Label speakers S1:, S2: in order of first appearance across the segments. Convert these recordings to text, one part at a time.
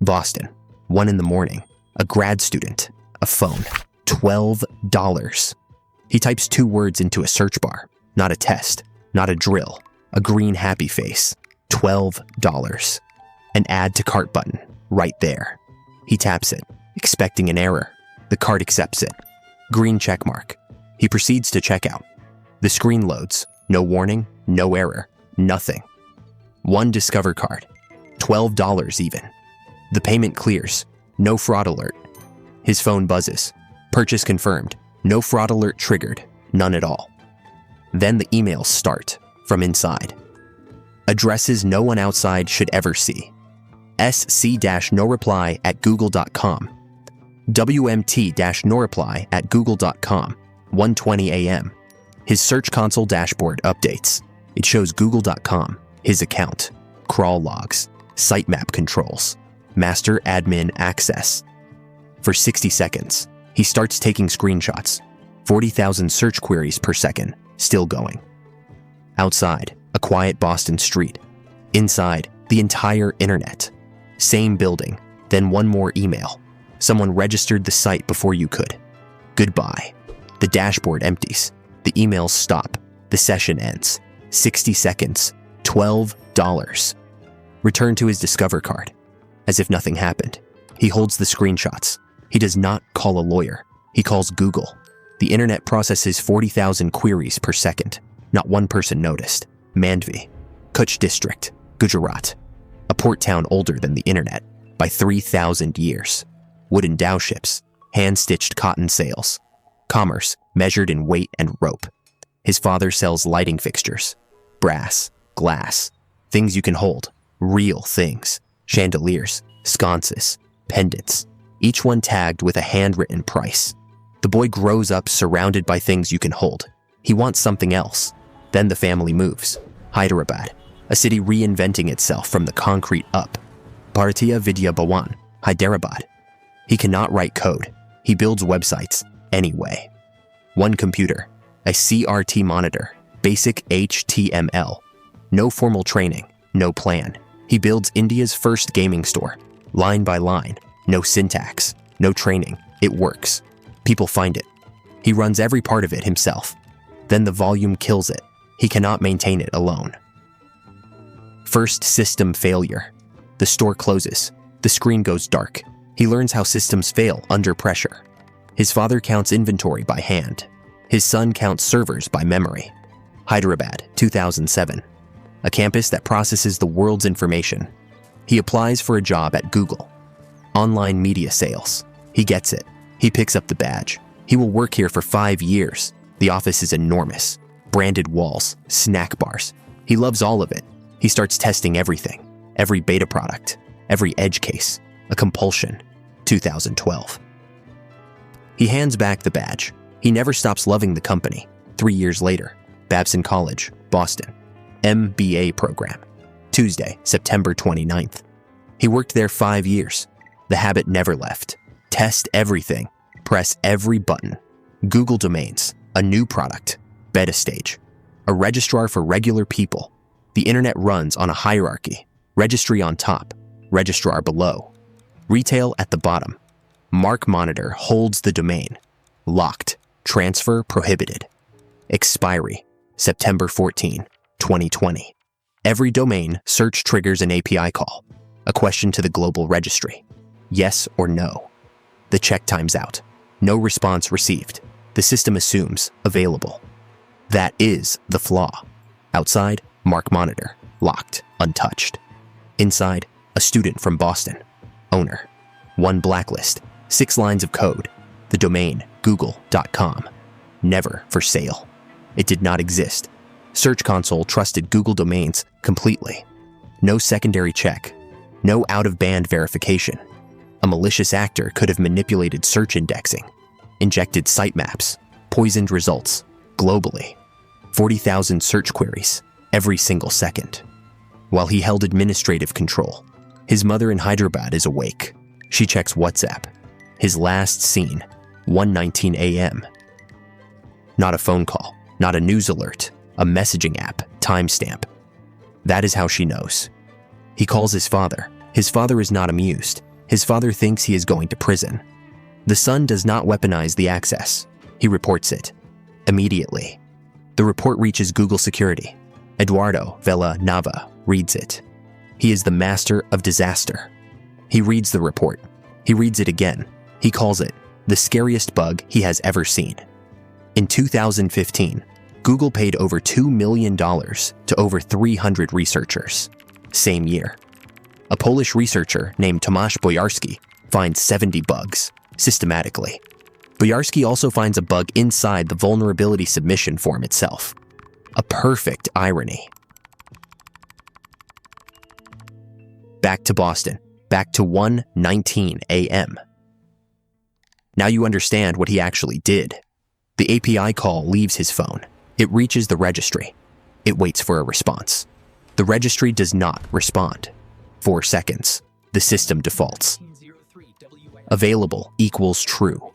S1: Boston, 1 a.m, a grad student, a phone, $12. He types 2 words into a search bar, not a test, not a drill, a green happy face, $12. An add to cart button, right there. He taps it, expecting an error. The cart accepts it. Green check mark. He proceeds to checkout. The screen loads, no warning, no error, nothing. 1 Discover card, $12 even. The payment clears, no fraud alert. His phone buzzes. Purchase confirmed, no fraud alert triggered, none at all. Then the emails start, from inside. Addresses no one outside should ever see. sc-noreply@google.com. wmt-noreply@google.com, 1:20 a.m. His Search Console dashboard updates. It shows google.com, his account, crawl logs, sitemap controls, master admin access. For 60 seconds, he starts taking screenshots. 40,000 search queries per second, still going. Outside, a quiet Boston street. Inside, the entire internet. Same building, then 1 more email. Someone registered the site before you could. Goodbye. The dashboard empties. The emails stop. The session ends. 60 seconds. $12. Return to his Discover card. As if nothing happened. He holds the screenshots. He does not call a lawyer. He calls Google. The internet processes 40,000 queries per second. Not 1 person noticed. Mandvi, Kutch District, Gujarat. A port town older than the internet by 3,000 years. Wooden dhow ships, hand-stitched cotton sails. Commerce measured in weight and rope. His father sells lighting fixtures. Brass, glass, things you can hold, real things. Chandeliers, sconces, pendants, each one tagged with a handwritten price. The boy grows up surrounded by things you can hold. He wants something else. Then the family moves. Hyderabad, a city reinventing itself from the concrete up. Bharatiya Vidya Bhawan, Hyderabad. He cannot write code. He builds websites anyway. 1 computer, a CRT monitor, basic HTML. No formal training, no plan. He builds India's first gaming store, line by line. No syntax, no training. It works. People find it. He runs every part of it himself. Then the volume kills it. He cannot maintain it alone. First system failure. The store closes. The screen goes dark. He learns how systems fail under pressure. His father counts inventory by hand. His son counts servers by memory. Hyderabad, 2007. A campus that processes the world's information. He applies for a job at Google. Online media sales. He gets it. He picks up the badge. He will work here for 5 years. The office is enormous. Branded walls, snack bars. He loves all of it. He starts testing everything. Every beta product. Every edge case. A compulsion. 2012. He hands back the badge. He never stops loving the company. 3 years later, Babson College, Boston. MBA program. Tuesday, September 29th. He worked there 5 years. The habit never left. Test everything. Press every button. Google domains. A new product. Beta stage. A registrar for regular people. The internet runs on a hierarchy. Registry on top. Registrar below. Retail at the bottom. Mark Monitor holds the domain. Locked. Transfer prohibited. Expiry. September 14, 2020. Every domain search triggers an API call. A question to the global registry. Yes or no. The check times out. No response received. The system assumes available. That is the flaw. Outside, Mark Monitor. Locked. Untouched. Inside, a student from Boston. Owner. 1 blacklist. 6 lines of code. The domain, google.com. Never for sale. It did not exist. Search Console trusted Google domains completely. No secondary check. No out-of-band verification. A malicious actor could have manipulated search indexing, injected sitemaps, poisoned results, globally. 40,000 search queries, every single second. While he held administrative control, his mother in Hyderabad is awake. She checks WhatsApp. His last seen, 1:19 a.m. Not a phone call, not a news alert, a messaging app, timestamp. That is how she knows. He calls his father. His father is not amused. His father thinks he is going to prison. The son does not weaponize the access. He reports it. Immediately. The report reaches Google Security. Eduardo Nava reads it. He is the master of disaster. He reads the report. He reads it again. He calls it the scariest bug he has ever seen. In 2015, Google paid over $2 million to over 300 researchers. Same year. A Polish researcher named Tomasz Bojarski finds 70 bugs, systematically. Bojarski also finds a bug inside the vulnerability submission form itself. A perfect irony. Back to Boston. Back to 1:19 a.m. Now you understand what he actually did. The API call leaves his phone. It reaches the registry. It waits for a response. The registry does not respond. 4 seconds. The system defaults. Available equals true.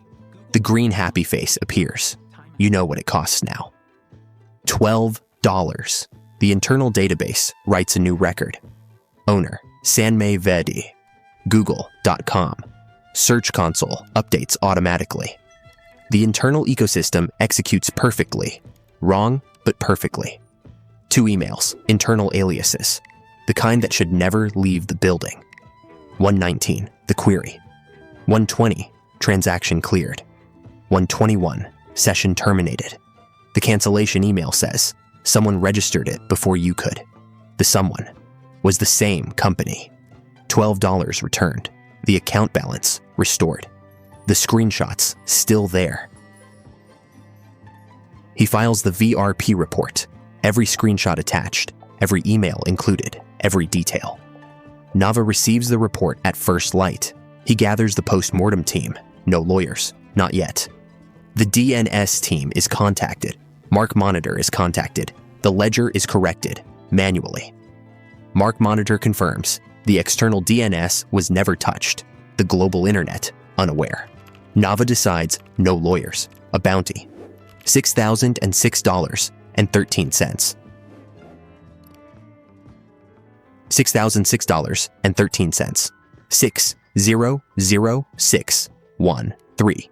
S1: The green happy face appears. You know what it costs now. $12. The internal database writes a new record. Owner, Sanmay Ved. Google.com. Search console updates automatically. The internal ecosystem executes perfectly. Wrong, but perfectly. 2 emails, internal aliases. The kind that should never leave the building. 119, the query. 120, transaction cleared. 121, session terminated. The cancellation email says, someone registered it before you could. The someone was the same company. $12 returned. The account balance restored. The screenshots still there. He files the VRP report. Every screenshot attached, every email included, every detail. Nava receives the report at first light. He gathers the post-mortem team. No lawyers, not yet. The DNS team is contacted. Mark Monitor is contacted. The ledger is corrected, manually. Mark Monitor confirms the external DNS was never touched. The global internet, unaware. Nava decides no lawyers, a bounty. $6,006.13. $6,006.13. 600613.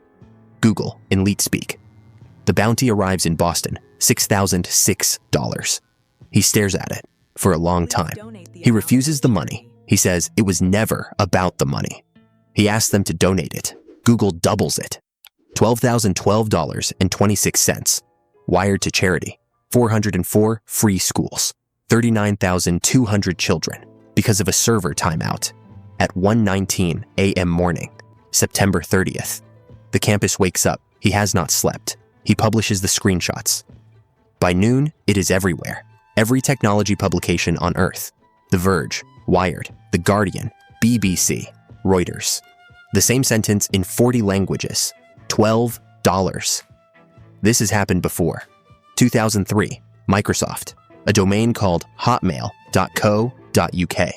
S1: Google in leet speak. The bounty arrives in Boston, $6,006. He stares at it for a long time. He refuses the money. He says it was never about the money. He asks them to donate it. Google doubles it. $12,012.26. Wired to charity. 404 free schools. 39,200 children because of a server timeout. At 1:19 a.m. morning, September 30th. The campus wakes up. He has not slept. He publishes the screenshots. By noon, it is everywhere. Every technology publication on Earth. The Verge, Wired, The Guardian, BBC, Reuters. The same sentence in 40 languages. $12. This has happened before. 2003, Microsoft. A domain called hotmail.co.uk.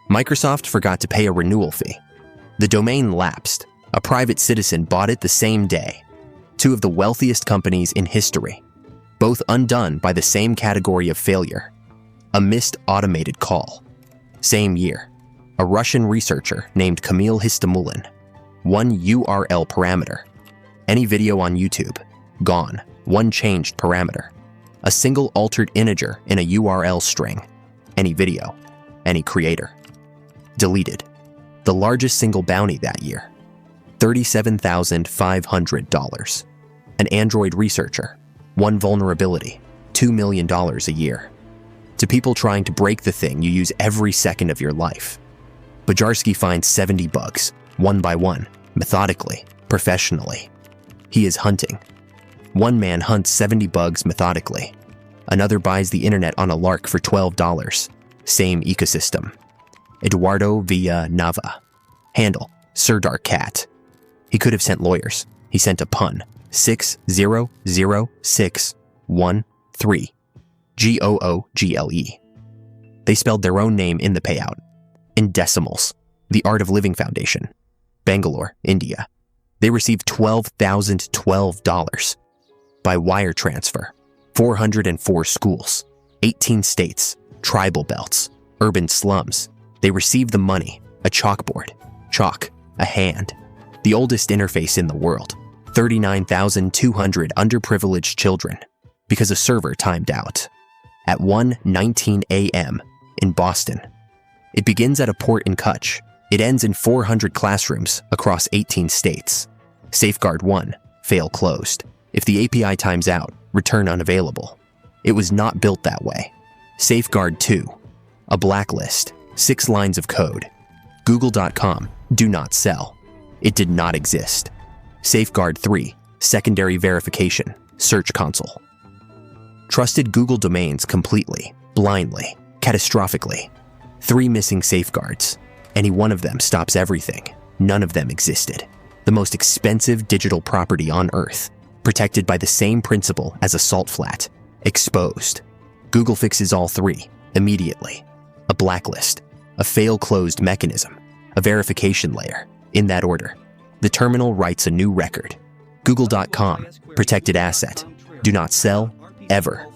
S1: Microsoft forgot to pay a renewal fee. The domain lapsed. A private citizen bought it the same day. 2 of the wealthiest companies in history. Both undone by the same category of failure. A missed automated call. Same year. A Russian researcher named Kamil Histamulin. 1 URL parameter. Any video on YouTube. Gone. 1 changed parameter. A single altered integer in a URL string. Any video. Any creator. Deleted. The largest single bounty that year. $37,500. An Android researcher. 1 vulnerability. $2 million a year. To people trying to break the thing you use every second of your life. Bojarski finds 70 bugs, one by one, methodically, professionally. He is hunting. 1 man hunts 70 bugs methodically. Another buys the internet on a lark for $12. Same ecosystem. Eduardo Nava. Handle, Sir Dark Cat. He could have sent lawyers. He sent a pun. 600613. GOOGLE. They spelled their own name in the payout. In decimals. The Art of Living Foundation. Bangalore, India. They received $12,012. By wire transfer. 404 schools. 18 states. Tribal belts. Urban slums. They received the money. A chalkboard. Chalk, a hand. The oldest interface in the world. 39,200 underprivileged children because a server timed out. At 1:19 a.m. in Boston. It begins at a port in Kutch. It ends in 400 classrooms across 18 states. Safeguard 1, fail closed. If the API times out, return unavailable. It was not built that way. Safeguard 2, a blacklist, 6 lines of code. Google.com, do not sell. It did not exist. Safeguard 3, secondary verification, search console. Trusted Google domains completely, blindly, catastrophically. 3 missing safeguards. Any one of them stops everything. None of them existed. The most expensive digital property on Earth, protected by the same principle as a salt flat, exposed. Google fixes all 3, immediately. A blacklist, a fail-closed mechanism, a verification layer, in that order. The terminal writes a new record. Google.com, protected asset, do not sell, ever.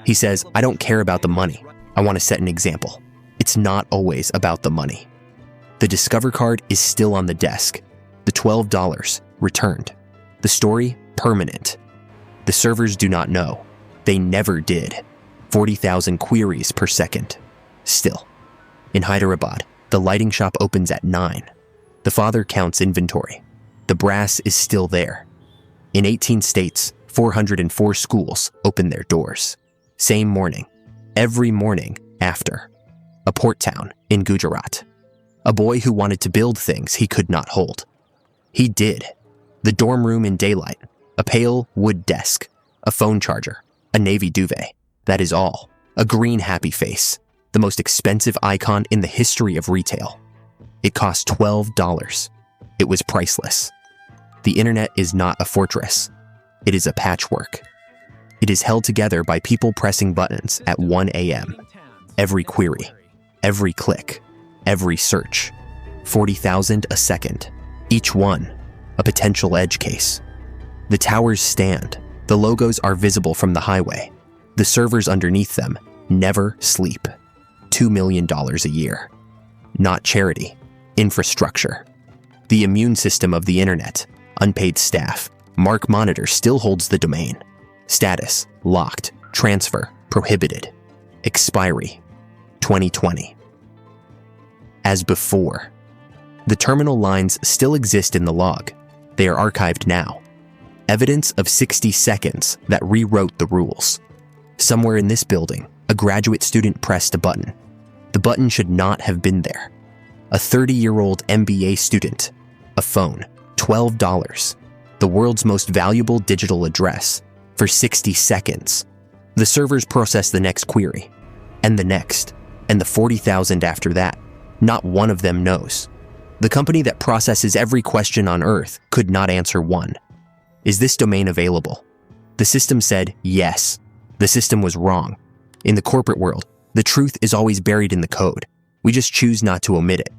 S1: He says, I don't care about the money. I want to set an example. It's not always about the money. The Discover card is still on the desk. The $12 returned. The story, permanent. The servers do not know. They never did. 40,000 queries per second. Still. In Hyderabad, the lighting shop opens at 9. The father counts inventory. The brass is still there. In 18 states, 404 schools open their doors. Same morning. Every morning after. A port town in Gujarat. A boy who wanted to build things he could not hold. He did. The dorm room in daylight. A pale wood desk. A phone charger. A navy duvet. That is all. A green happy face. The most expensive icon in the history of retail. It cost $12. It was priceless. The internet is not a fortress. It is a patchwork. It is held together by people pressing buttons at 1 a.m. Every query, every click, every search. 40,000 a second. Each one, a potential edge case. The towers stand. The logos are visible from the highway. The servers underneath them never sleep. $2 million a year. Not charity. Infrastructure. The immune system of the internet. Unpaid staff. Mark Monitor still holds the domain. Status, locked. Transfer, prohibited. Expiry, 2020. As before. The terminal lines still exist in the log. They are archived now. Evidence of 60 seconds that rewrote the rules. Somewhere in this building, a graduate student pressed a button. The button should not have been there. A 30-year-old MBA student. A phone, $12. The world's most valuable digital address. For 60 seconds. The servers process the next query. And the next. And the 40,000 after that. Not one of them knows. The company that processes every question on Earth could not answer one. Is this domain available? The system said yes. The system was wrong. In the corporate world, the truth is always buried in the code. We just choose not to omit it.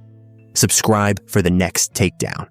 S1: Subscribe for the next takedown.